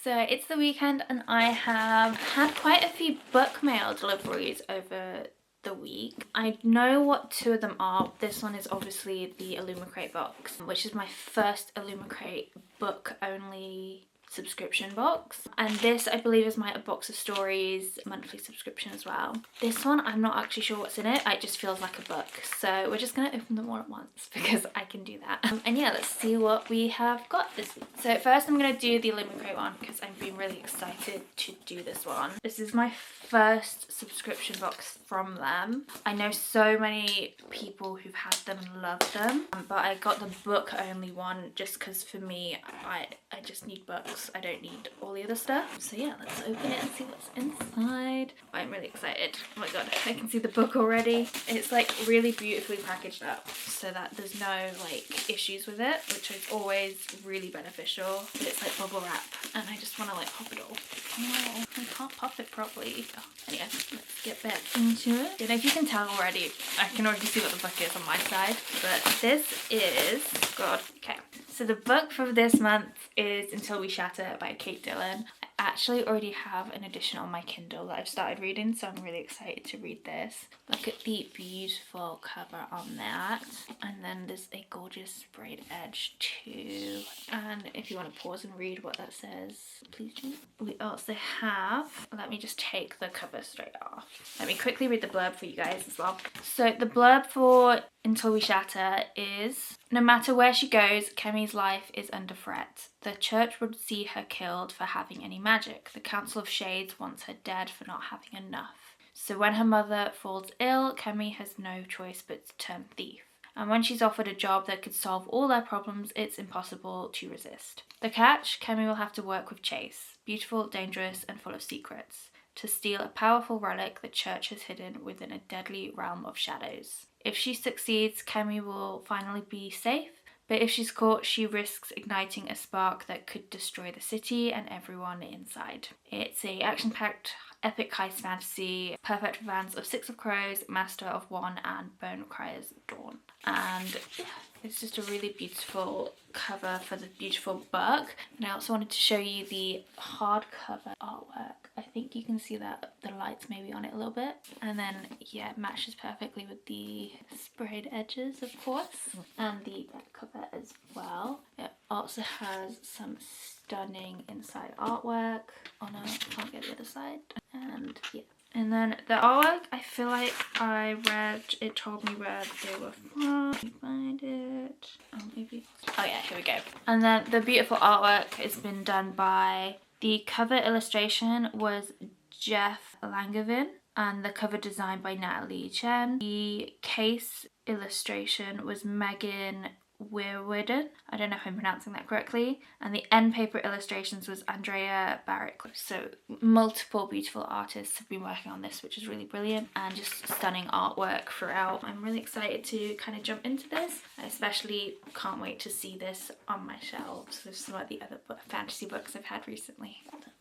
So it's the weekend and I have had quite a few book mail deliveries over the week. I know what two of them are. This one is obviously the Illumicrate box, which is my first Illumicrate book only subscription box, and this I believe is my A Box of Stories monthly subscription as well. This one I'm not actually sure what's in it, it just feels like a book, so we're just gonna open them all at once because I can do that. And yeah, let's see what we have got this week. So first I'm gonna do the Illumicrate one because I've been really excited to do this one. This is my first subscription box from them. I know so many people who've had them and loved them, but I got the book only one just because for me I just need books. I don't need all the other stuff. So yeah, let's open it and see what's inside. I'm really excited. Oh my god, I can see the book already. It's like really beautifully packaged up so that there's no like issues with it, which is always really beneficial. But it's like bubble wrap and I just want to like pop it all. Oh, I can't pop it properly. Oh, anyway, let's get back into it. I don't know if you can tell already. I can already see what the book is on my side, but this is, god, okay. So the book for this month is Until We Shatter by Kate Dillon. I actually already have an edition on my Kindle that I've started reading, so I'm really excited to read this. Look at the beautiful cover on that. And then there's a gorgeous sprayed edge too. And if you want to pause and read what that says, please do. We also have, let me just take the cover straight off. Let me quickly read the blurb for you guys as well. So the blurb for Until We Shatter is, no matter where she goes, Kemi's life is under threat. The church would see her killed for having any magic. The Council of Shades wants her dead for not having enough. So when her mother falls ill, Kemi has no choice but to turn thief. And when she's offered a job that could solve all their problems, it's impossible to resist. The catch, Kemi will have to work with Chase, beautiful, dangerous, and full of secrets, to steal a powerful relic the church has hidden within a deadly realm of shadows. If she succeeds, Kemi will finally be safe, but if she's caught, she risks igniting a spark that could destroy the city and everyone inside. It's a action-packed epic heist fantasy, perfect for fans of Six of Crows, Master of One, and Bone Crier's Dawn. And yeah, it's just a really beautiful cover for the beautiful book. And I also wanted to show you the hardcover artwork. I think you can see that the light's maybe on it a little bit. And then, yeah, it matches perfectly with the sprayed edges, of course, and the back cover as well. It also has some stunning inside artwork. Oh no, I can't get the other side. And yeah. And then the artwork, I feel like I read, it told me where they were from. Let me find it. Oh, maybe. Oh yeah, here we go. And then the beautiful artwork has been done by, the cover illustration was Jeff Langevin, and the cover design by Natalie Chen. The case illustration was Megan Weirwooden. I don't know if I'm pronouncing that correctly. And the end paper illustrations was Andrea Barrett. So multiple beautiful artists have been working on this, which is really brilliant, and just stunning artwork throughout. I'm really excited to kind of jump into this. I especially can't wait to see this on my shelves with some of the other fantasy books I've had recently.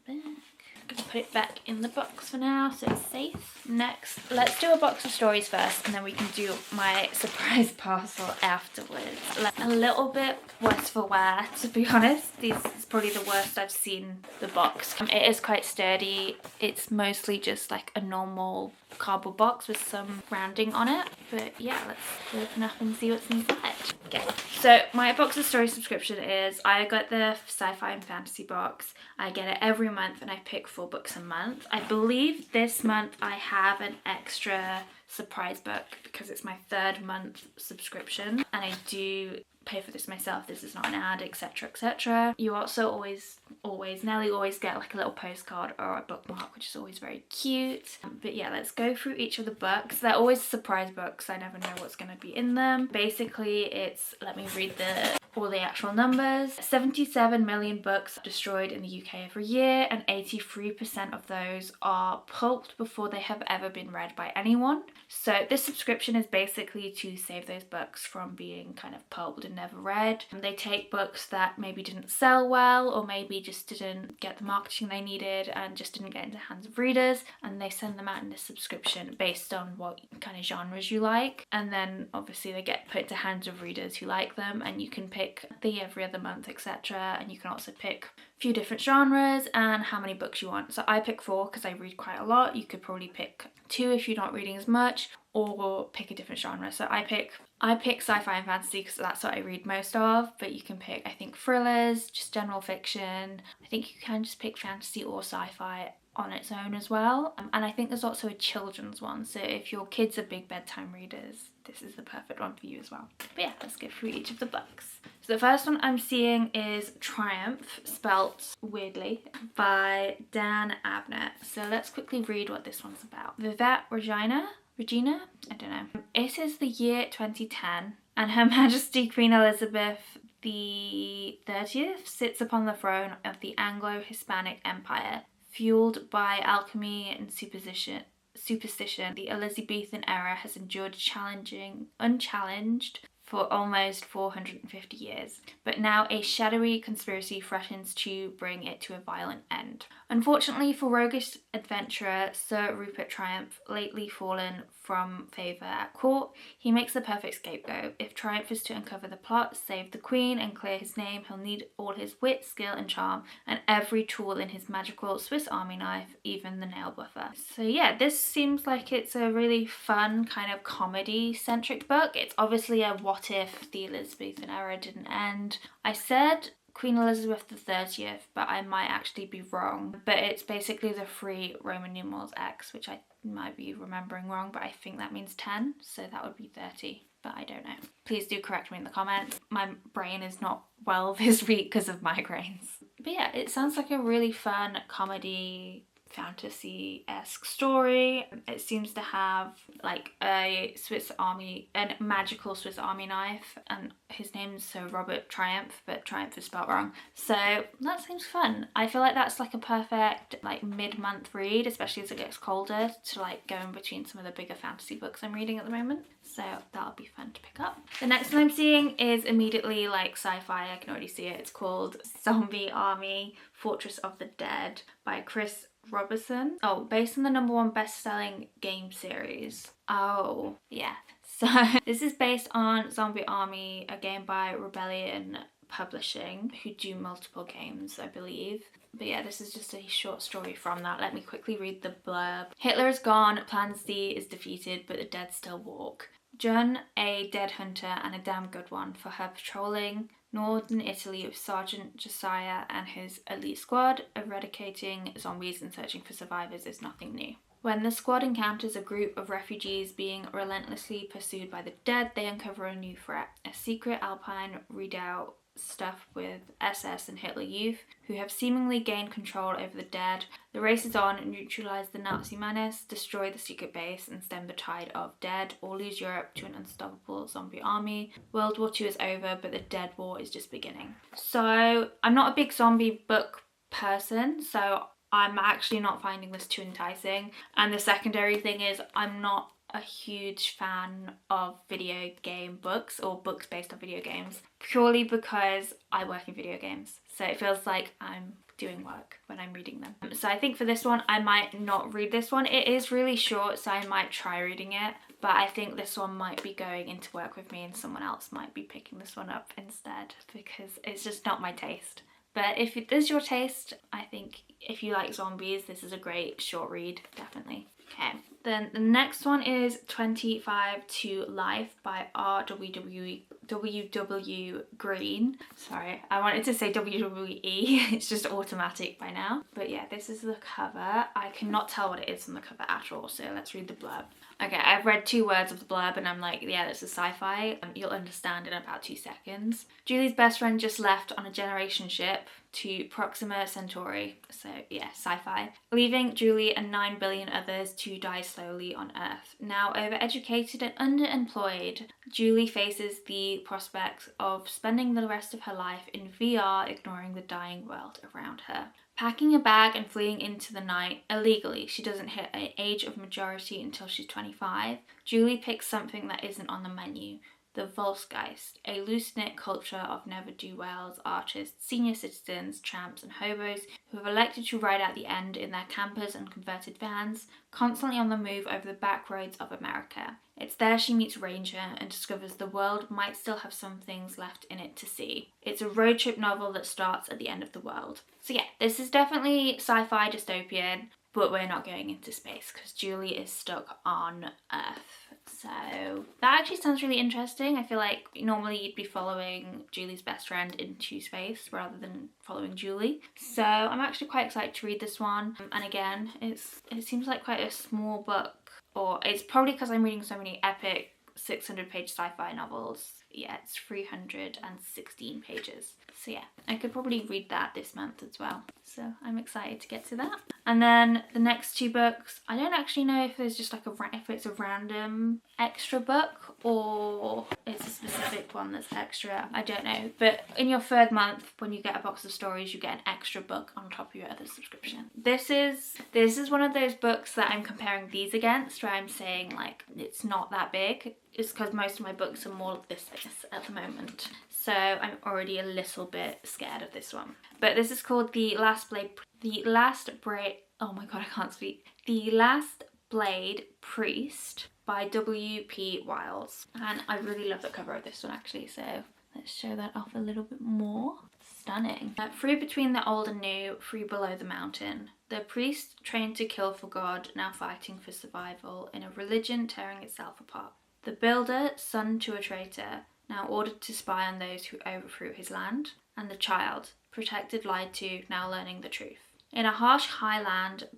I'm gonna put it back in the box for now so it's safe. Next, let's do A Box of Stories first, and then we can do my surprise parcel afterwards. Like, a little bit worse for wear, to be honest. This is probably the worst I've seen the box. It is quite sturdy. It's mostly just like a normal cardboard box with some branding on it. But yeah, let's open up and see what's inside. Okay, so my Box of Stories subscription is, I got the Sci-Fi and Fantasy box. I get it every month and I pick 4 books a month. I believe this month I have an extra surprise book because it's my 3rd month subscription and I do pay for this myself. This is not an ad, etc, etc. You also nearly always get like a little postcard or a bookmark, which is always very cute. But yeah, let's go through each of the books. They're always surprise books. I never know what's going to be in them. Basically, it's, let me read all the actual numbers. 77 million books are destroyed in the UK every year, and 83% of those are pulped before they have ever been read by anyone. So this subscription is basically to save those books from being kind of pulped and never read. They take books that maybe didn't sell well, or maybe just didn't get the marketing they needed and just didn't get into the hands of readers, and they send them out in a subscription based on what kind of genres you like, and then obviously they get put into hands of readers who like them, and you can pick the every other month, etc. And you can also pick a few different genres and how many books you want. So I pick 4 because I read quite a lot. You could probably pick 2 if you're not reading as much, or pick a different genre. So I pick sci-fi and fantasy because that's what I read most of, but you can pick, I think, thrillers, just general fiction. I think you can just pick fantasy or sci-fi on its own as well. And I think there's also a children's one, so if your kids are big bedtime readers, this is the perfect one for you as well. But yeah, let's go through each of the books. So the first one I'm seeing is Triumph, spelt weirdly, by Dan Abnett. So let's quickly read what this one's about. Vivette Regina, I don't know. It is the year 2010, and Her Majesty Queen Elizabeth the 30th sits upon the throne of the Anglo-Hispanic Empire. Fueled by alchemy and superstition, the Elizabethan era has endured unchallenged for almost 450 years, but now a shadowy conspiracy threatens to bring it to a violent end. Unfortunately for roguish adventurer Sir Rupert Triumph, lately fallen from favour at court, he makes the perfect scapegoat. If Triumph is to uncover the plot, save the Queen and clear his name, he'll need all his wit, skill and charm, and every tool in his magical Swiss Army knife, even the nail buffer. So yeah, this seems like it's a really fun kind of comedy-centric book. It's obviously a what if the Elizabethan era didn't end. I said Queen Elizabeth the 30th, but I might actually be wrong. But it's basically the 3 Roman numerals X, which I might be remembering wrong, but I think that means 10, so that would be 30, but I don't know. Please do correct me in the comments. My brain is not well this week because of migraines. But yeah, it sounds like a really fun comedy fantasy-esque story. It seems to have like a magical Swiss Army knife, and his name's Sir Robert Triumph, but Triumph is spelled wrong. So that seems fun. I feel like that's like a perfect like mid-month read, especially as it gets colder, to like go in between some of the bigger fantasy books I'm reading at the moment. So that'll be fun to pick up. The next one I'm seeing is immediately like sci-fi. I can already see it. It's called Zombie Army Fortress of the Dead by Chris Robertson. Oh, based on the #1 best-selling game series. Oh, yeah. So this is based on Zombie Army, a game by Rebellion Publishing, who do multiple games, I believe. But yeah, this is just a short story from that. Let me quickly read the blurb. Hitler is gone, Plan Z is defeated, but the dead still walk. Jun, a dead hunter and a damn good one, for her patrolling northern Italy with Sergeant Josiah and his elite squad. Eradicating zombies and searching for survivors is nothing new. When the squad encounters a group of refugees being relentlessly pursued by the dead, they uncover a new threat. A secret Alpine redoubt stuffed with SS and Hitler Youth, who have seemingly gained control over the dead. The race is on, neutralize the Nazi menace, destroy the secret base, and stem the tide of dead, or lose Europe to an unstoppable zombie army. World War II is over, but the dead war is just beginning. So, I'm not a big zombie book person, so I'm actually not finding this too enticing. And the secondary thing is, I'm not a huge fan of video game books or books based on video games, purely because I work in video games, so it feels like I'm doing work when I'm reading them. So I think for this one I might not read this one. It is really short, so I might try reading it, but I think this one might be going into work with me and someone else might be picking this one up instead, because it's just not my taste. But if it is your taste, I think if you like zombies, this is a great short read, definitely. Okay, then the next one is 25 to Life by R.W.W. Green. Sorry, I wanted to say WWE. It's just automatic by now. But yeah, this is the cover. I cannot tell what it is on the cover at all, so let's read the blurb. Okay, I've read 2 words of the blurb and I'm like, yeah, this is sci-fi. You'll understand in about 2 seconds. Julie's best friend just left on a generation ship to Proxima Centauri, so yeah, sci-fi, leaving Julie and 9 billion others to die slowly on Earth. Now overeducated and underemployed, Julie faces the prospect of spending the rest of her life in VR, ignoring the dying world around her. Packing a bag and fleeing into the night illegally, she doesn't hit an age of majority until she's 25. Julie picks something that isn't on the menu. The Volksgeist, a loose-knit culture of never-do-wells, artists, senior citizens, tramps and hobos who have elected to ride out the end in their campers and converted vans, constantly on the move over the back roads of America. It's there she meets Ranger and discovers the world might still have some things left in it to see. It's a road trip novel that starts at the end of the world. So yeah, this is definitely sci-fi dystopian, but we're not going into space because Julie is stuck on Earth. So that actually sounds really interesting. I feel like normally you'd be following Julie's best friend into space rather than following Julie. So I'm actually quite excited to read this one. And again, it seems like quite a small book, or it's probably because I'm reading so many epic 600-page sci-fi novels. Yeah, it's 316 pages. So yeah, I could probably read that this month as well. So I'm excited to get to that. And then the next two books, I don't actually know if there's just like if it's a random extra book or it's a specific one that's extra. I don't know. But in your third month, when you get a box of stories, you get an extra book on top of your other subscription. This is one of those books that I'm comparing these against, where I'm saying like it's not that big. It's because most of my books are more this thickness at the moment. So I'm already a little bit scared of this one. But this is called The Last Blade Priest by W.P. Wiles. And I really love the cover of this one actually, so let's show that off a little bit more. Stunning. Free between the old and new, free below the mountain. The priest trained to kill for God, now fighting for survival in a religion tearing itself apart. The builder, son to a traitor, now ordered to spy on those who overthrew his land. And the child, protected, lied to, now learning the truth. In a harsh highland,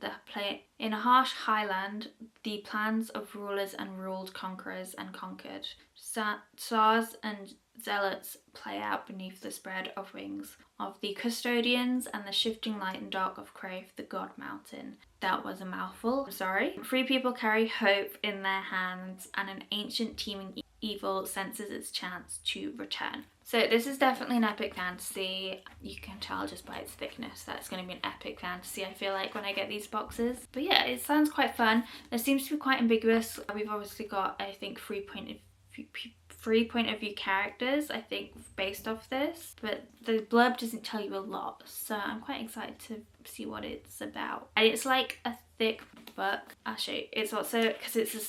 the plans of rulers and ruled, conquerors and conquered, tsars and zealots play out beneath the spread of wings of the custodians and the shifting light and dark of Crave, the god mountain. That was a mouthful, sorry. Free people carry hope in their hands, and an ancient teeming evil senses its chance to return. So this is definitely an epic fantasy. You can tell just by its thickness that it's going to be an epic fantasy, I feel like, when I get these boxes. But yeah, it sounds quite fun. It seems to be quite ambiguous. We've obviously got, I think, three point of view characters, I think, based off this, but the blurb doesn't tell you a lot, so I'm quite excited to see what it's about. And it's like a thick book. I'll show you. It's also, because it's a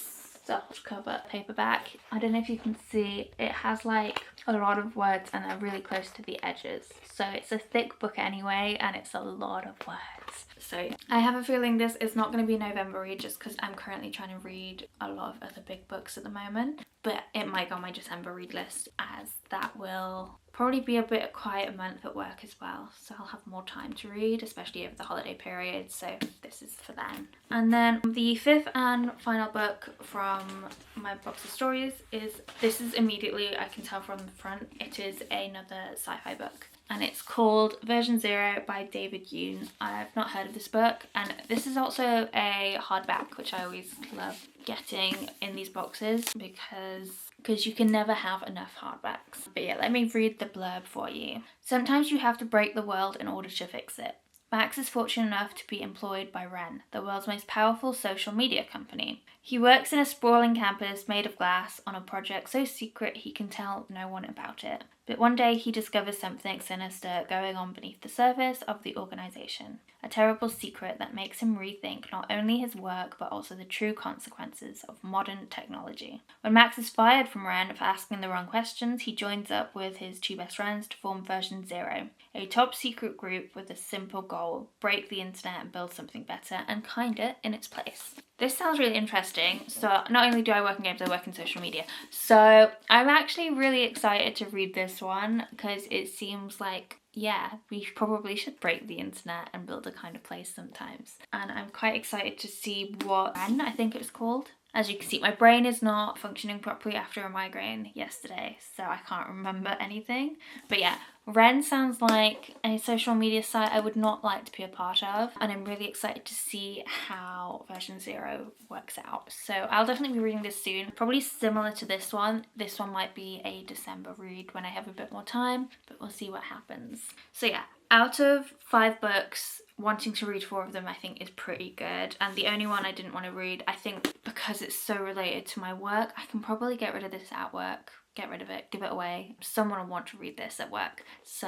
soft cover paperback, I don't know if you can see, it has like a lot of words and they're really close to the edges, so it's a thick book anyway and it's a lot of words. So I have a feeling this is not going to be a November read just because I'm currently trying to read a lot of other big books at the moment, but it might go on my December read list, as that will probably be a bit quiet month at work as well, so I'll have more time to read, especially over the holiday period, so this is for then. And then the fifth and final book from my box of stories is, this is immediately, I can tell from the front, it is another sci-fi book. And it's called Version Zero by David Yoon. I've not heard of this book, and this is also a hardback, which I always love getting in these boxes because you can never have enough hardbacks. But yeah, let me read the blurb for you. Sometimes you have to break the world in order to fix it. Max is fortunate enough to be employed by Ren, the world's most powerful social media company. He works in a sprawling campus made of glass on a project so secret he can tell no one about it. But one day he discovers something sinister going on beneath the surface of the organization. A terrible secret that makes him rethink not only his work but also the true consequences of modern technology. When Max is fired from Ren for asking the wrong questions, he joins up with his two best friends to form Version Zero, a top secret group with a simple goal: break the internet and build something better and kinder in its place. This sounds really interesting. So not only do I work in games, I work in social media. So I'm actually really excited to read this one because it seems like, yeah, we probably should break the internet and build a kind of place sometimes. And I'm quite excited to see what Ren, I think it's called. As you can see, my brain is not functioning properly after a migraine yesterday, so I can't remember anything. But yeah, Ren sounds like a social media site I would not like to be a part of, and I'm really excited to see how Version Zero works out. So I'll definitely be reading this soon, probably similar to this one. This one might be a December read when I have a bit more time, but we'll see what happens. So yeah, out of 5 books, wanting to read 4 of them I think is pretty good, and the only one I didn't want to read, I think because it's so related to my work, I can probably get rid of this at work get rid of it, give it away. Someone will want to read this at work, so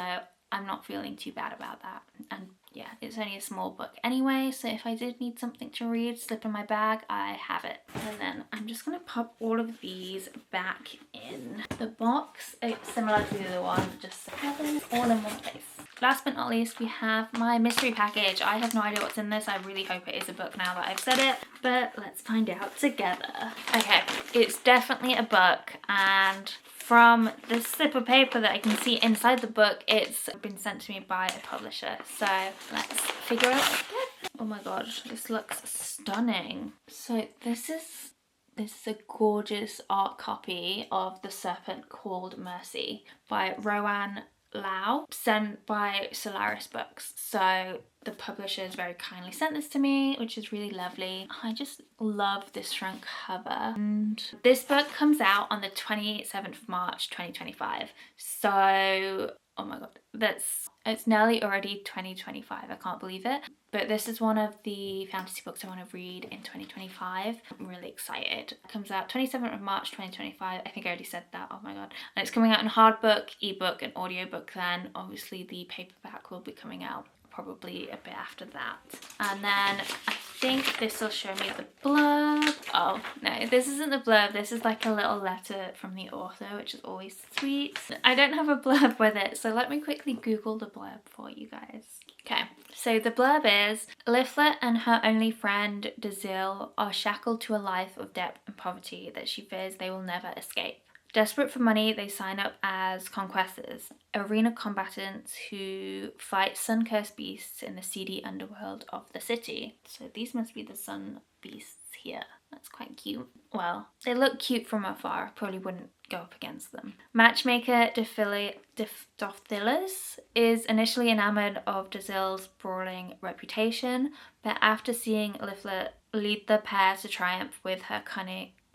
I'm not feeling too bad about that. And yeah, it's only a small book anyway, so if I did need something to read, slip in my bag, I have it. And then I'm just gonna pop all of these back in the box. It's similar to the other one, just have them all in one place. Last but not least, we have my mystery package. I have no idea what's in this. I really hope it is a book now that I've said it, but let's find out together. Okay, it's definitely a book, and from the slip of paper that I can see inside the book, it's been sent to me by a publisher. So let's figure out what it is. Oh my god, this looks stunning. So this is a gorgeous art copy of The Serpent Called Mercy by Rowan Lau, sent by Solaris Books. So the publishers very kindly sent this to me, which is really lovely. I just love this front cover. And this book comes out on the 27th of March 2025. So, oh my god, it's nearly already 2025. I can't believe it. But this is one of the fantasy books I want to read in 2025. I'm really excited. It comes out 27th of March 2025. I think I already said that. Oh my god. And it's coming out in hardbook, ebook, and audiobook then. Obviously the paperback will be coming out probably a bit after that. And then I think this will show me the blurb. Oh no, this isn't the blurb. This is like a little letter from the author, which is always sweet. I don't have a blurb with it, so let me quickly Google the blurb for you guys. Okay, so the blurb is, Liflet and her only friend Dazil are shackled to a life of debt and poverty that she fears they will never escape. Desperate for money, they sign up as conquestors, arena combatants who fight sun-cursed beasts in the seedy underworld of the city. So these must be the sun beasts here. That's quite cute. Well, they look cute from afar. Probably wouldn't go up against them. Matchmaker Dophilis is initially enamoured of Dazil's brawling reputation, but after seeing Liflet lead the pair to triumph with her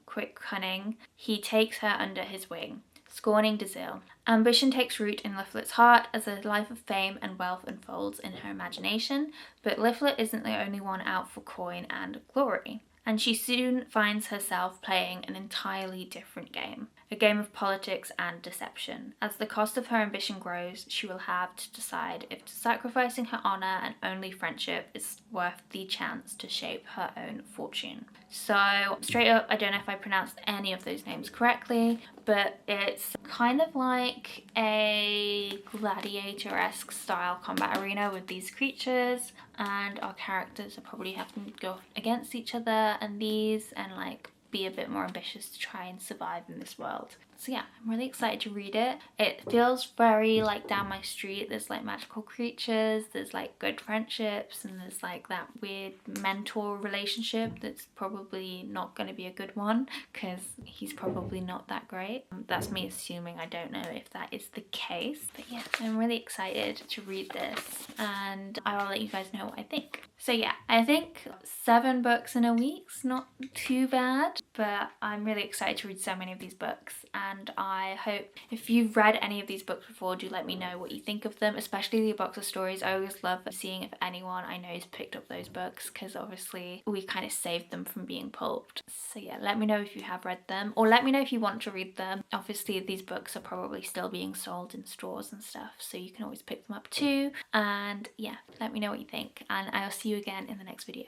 quick cunning, he takes her under his wing, scorning Dazil. Ambition takes root in Liflet's heart as a life of fame and wealth unfolds in her imagination, but Liflet isn't the only one out for coin and glory. And she soon finds herself playing an entirely different game, a game of politics and deception. As the cost of her ambition grows, she will have to decide if sacrificing her honour and only friendship is worth the chance to shape her own fortune. So, straight up, I don't know if I pronounced any of those names correctly, but it's kind of like a gladiator-esque style combat arena with these creatures, and our characters are probably having to go against each other and these, and like be a bit more ambitious to try and survive in this world. So yeah, I'm really excited to read it. It feels very like down my street. There's like magical creatures, there's like good friendships, and there's like that weird mentor relationship that's probably not going to be a good one because he's probably not that great. That's me assuming. I don't know if that is the case, but yeah, I'm really excited to read this and I will let you guys know what I think. So yeah, I think 7 books in a week's not too bad, but I'm really excited to read so many of these books, and I hope if you've read any of these books before, do let me know what you think of them, especially the Box of Stories. I always love seeing if anyone I know has picked up those books because obviously we kind of saved them from being pulped. So yeah, let me know if you have read them, or let me know if you want to read them. Obviously these books are probably still being sold in stores and stuff, so you can always pick them up too. And yeah, let me know what you think, and I'll see you again in the next video.